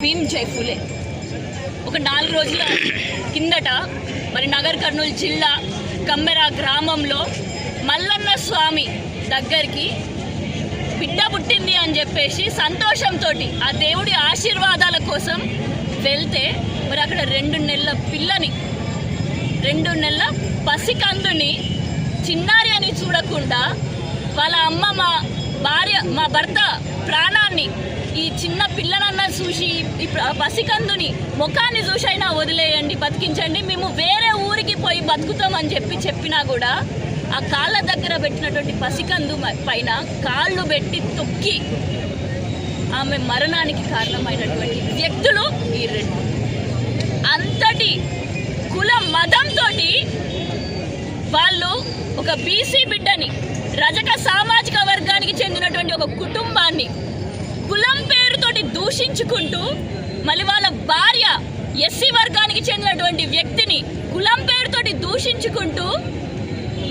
భీమ్ జై ఫులే ఒక 4 రోజుల కిందట మరి నగర్ కర్నూలు జిల్లా కమ్మెర గ్రామంలో మల్లన్న స్వామి దగ్గరికి బిడ్డ పుట్టింది అని చెప్పేసి సంతోషంతో ఆ దేవుడి ఆశీర్వాదాల కోసం వెళ్తే మరి అక్కడ 2 నెలల పిల్లని 2 నెలల పసికందుని చిన్నారి అని చూడకుండా వాళ్ళ అమ్మ మా భర్త ప్రాణాన్ని ఈ చిన్న పిల్లనన్నా చూసి ఈ పసికందుని ముఖాన్ని చూసైనా వదిలేయండి, బతికించండి, మేము వేరే ఊరికి పోయి బతుకుతామని చెప్పినా కూడా ఆ కాళ్ళ దగ్గర పెట్టినటువంటి పసికందు పైన కాళ్ళు పెట్టి తొక్కి ఆమె మరణానికి కారణమైనటువంటి వ్యక్తులు ఈ 2. అంతటి కుల మతంతో వాళ్ళు ఒక బీసీ బిడ్డని, రజక సామాజిక వర్గానికి చెందినటువంటి ఒక కుటుంబాన్ని కులం పేరుతోటి దూషించుకుంటూ మళ్ళీ వాళ్ళ భార్య ఎస్సీ వర్గానికి చెందినటువంటి వ్యక్తిని కులం పేరుతోటి దూషించుకుంటూ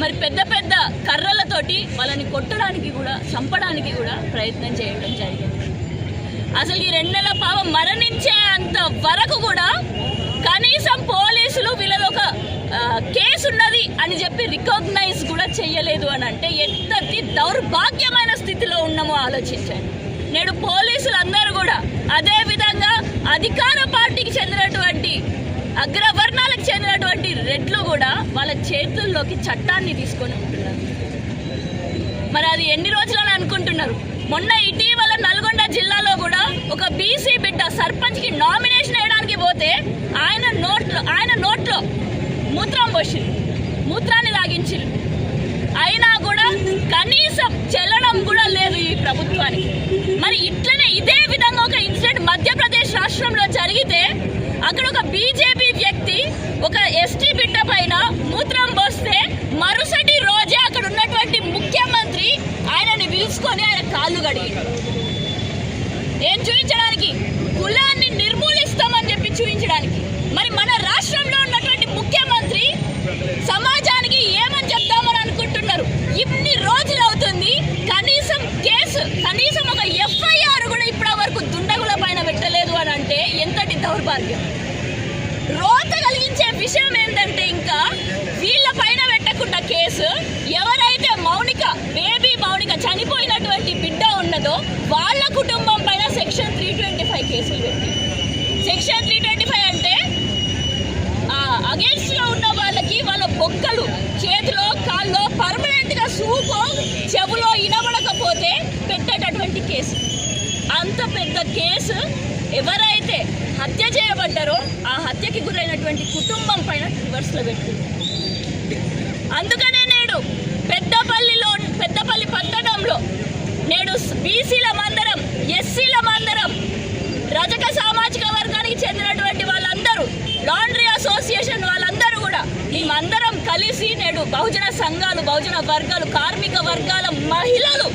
మరి పెద్ద పెద్ద కర్రలతోటి వాళ్ళని కొట్టడానికి కూడా చంపడానికి కూడా ప్రయత్నం చేయడం జరిగింది. అసలు ఈ 2 నెలల పాప మరణించే అంత వరకు కూడా కనీసం పోలీసులు వీళ్ళలో ఒక కేసు ఉన్నది అని చెప్పి రికగ్నైజ్ కూడా చేయలేదు అని అంటే ఎంతటి దౌర్భాగ్యమైన స్థితిలో ఉన్నామో ఆలోచించండి. నేడు పోలీసులందరూ కూడా అదే విధంగా అధికార పార్టీకి చెందినటువంటి అగ్రవర్ణాలకు చెందినటువంటి రెడ్లు కూడా వాళ్ళ చేతుల్లోకి చట్టాన్ని తీసుకొని ఉంటున్నారు. మరి అది ఎన్ని రోజులని అనుకుంటున్నారు? మొన్న ఇటీవల నల్గొండ జిల్లాలో కూడా ఒక బీసీ బిడ్డ సర్పంచ్కి నామినేషన్ వేయడానికి పోతే ఆయన నోట్లో మూత్రం పోసింది, మూత్రాన్ని లాగించింది. అయినా కూడా కనీసం చెల్లడం కూడా లేదు ఈ ప్రభుత్వానికి. మరి ఇట్లనే ఇదే విధంగా ఒక ఇన్సిడెంట్ మధ్యప్రదేశ్ రాష్ట్రంలో జరిగితే అక్కడ ఒక బీజేపీ వ్యక్తి ఒక ఎస్టీ బిడ్డ పైన మూత్రం పోస్తే మరుసటి రోజే అక్కడ ఉన్నటువంటి ముఖ్యమంత్రి ఆయనని పిలుచుకొని ఆయన కాళ్ళు కడిగి ఏం చూపించడానికి? కులాన్ని నిర్మూలిస్తామని చెప్పి చూపించడానికి. మరి మన రాష్ట్రంలో ఉన్నటువంటి ముఖ్యమంత్రి సమాజానికి ఏమని చెప్తామని అనుకుంటున్నారు? ఇన్ని రోజులు అవుతుంది, కనీసం ఒక ఎఫ్ఐఆర్ కూడా ఇప్పటి వరకు దుండగుల పైన పెట్టలేదు అని అంటే ఎంతటి దౌర్భాగ్యం. రోత కలిగించే విషయం ఏంటంటే ఇంకా వీళ్ళ పైన పెట్టకుండా కేసు ఎవరైతే బేబీ మౌనిక చనిపోయినటువంటి బిడ్డ ఉన్నదో వాళ్ళ కుటుంబం పైన సెక్షన్ 325 కేసులు పెట్టి, సెక్షన్ 325 అంటే అగేన్స్ట్ లో ఉన్న వాళ్ళకి వాళ్ళ బొక్కలు చేతిలో కాల్లో పర్మనెంట్ గా సూపో చెవులో వినబడకపోతే పెట్టేటటువంటి కేసు. అంత పెద్ద కేసు ఎవరైతే హత్య చేయబడ్డారో ఆ హత్యకి గురైనటువంటి కుటుంబం పైన రివర్స్లో పెట్టింది. అందుకనే నేడు పెద్దపల్లి పట్టణంలో నేడు బీసీల మందరం, ఎస్సీల మందరం, రజక సామాజిక వర్గానికి చెందినటువంటి వాళ్ళందరూ, లాండ్రీ అసోసియేషన్ వాళ్ళందరూ కూడా మేమందరం కలిసి నేడు బహుజన సంఘాలు, బహుజన వర్గాలు, కార్మిక వర్గాల మహిళలు,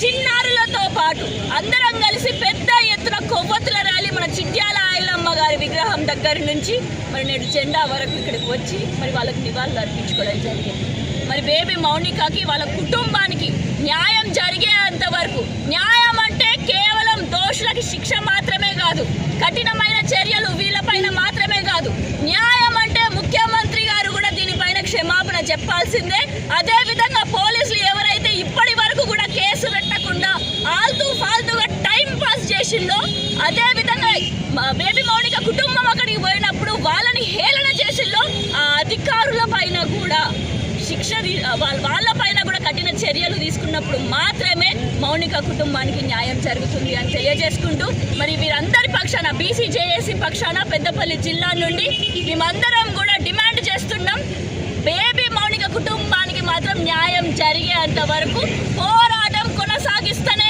చిన్నారులతో పాటు అందరం కలిసి పెద్ద ఎత్తున కొవ్వొత్తుల ర్యాలీ మన చిట్యాల ఆయలమ్మ గారి విగ్రహం దగ్గర నుంచి మరి నేడు జెండా వరకు ఇక్కడికి వచ్చి మరి వాళ్ళకి నివాళులు అర్పించుకోవడం జరిగింది. మరి బేబీ మౌనికకి వాళ్ళ కుటుంబానికి న్యాయం జరిగేంత వరకు, న్యాయం అంటే కేవలం దోషులకి శిక్ష మాత్రమే కాదు, కఠినమైన చర్యలు వీళ్ళపైన మాత్రమే కాదు, న్యాయం అంటే ముఖ్యమంత్రి గారు కూడా దీనిపైన క్షమాపణ చెప్పాల్సిందే. అదే విధంగా పోలీసులు ఎవరైతే ఇప్పటి వరకు కూడా కేసు పెట్టకుండా ఫాల్తుగా టైం పాస్ చేసిందో, అదే విధంగా బేబీ మౌనిక కుటుంబం అక్కడికి పోయినప్పుడు వాళ్ళని హేళన చేసిందో ఆ అధికారుల పైన కూడా వాళ్ళ పైన కూడా కఠిన చర్యలు తీసుకున్నప్పుడు మాత్రమే మౌనిక కుటుంబానికి న్యాయం జరుగుతుంది అని తెలియజేసుకుంటూ మరి వీరందరి పక్షాన, బీసీజేఏసీ పక్షాన పెద్దపల్లి జిల్లా నుండి మేమందరం కూడా డిమాండ్ చేస్తున్నాం, బేబీ మౌనిక కుటుంబానికి మాత్రం న్యాయం జరిగేంత వరకు పోరాటం కొనసాగిస్తూనే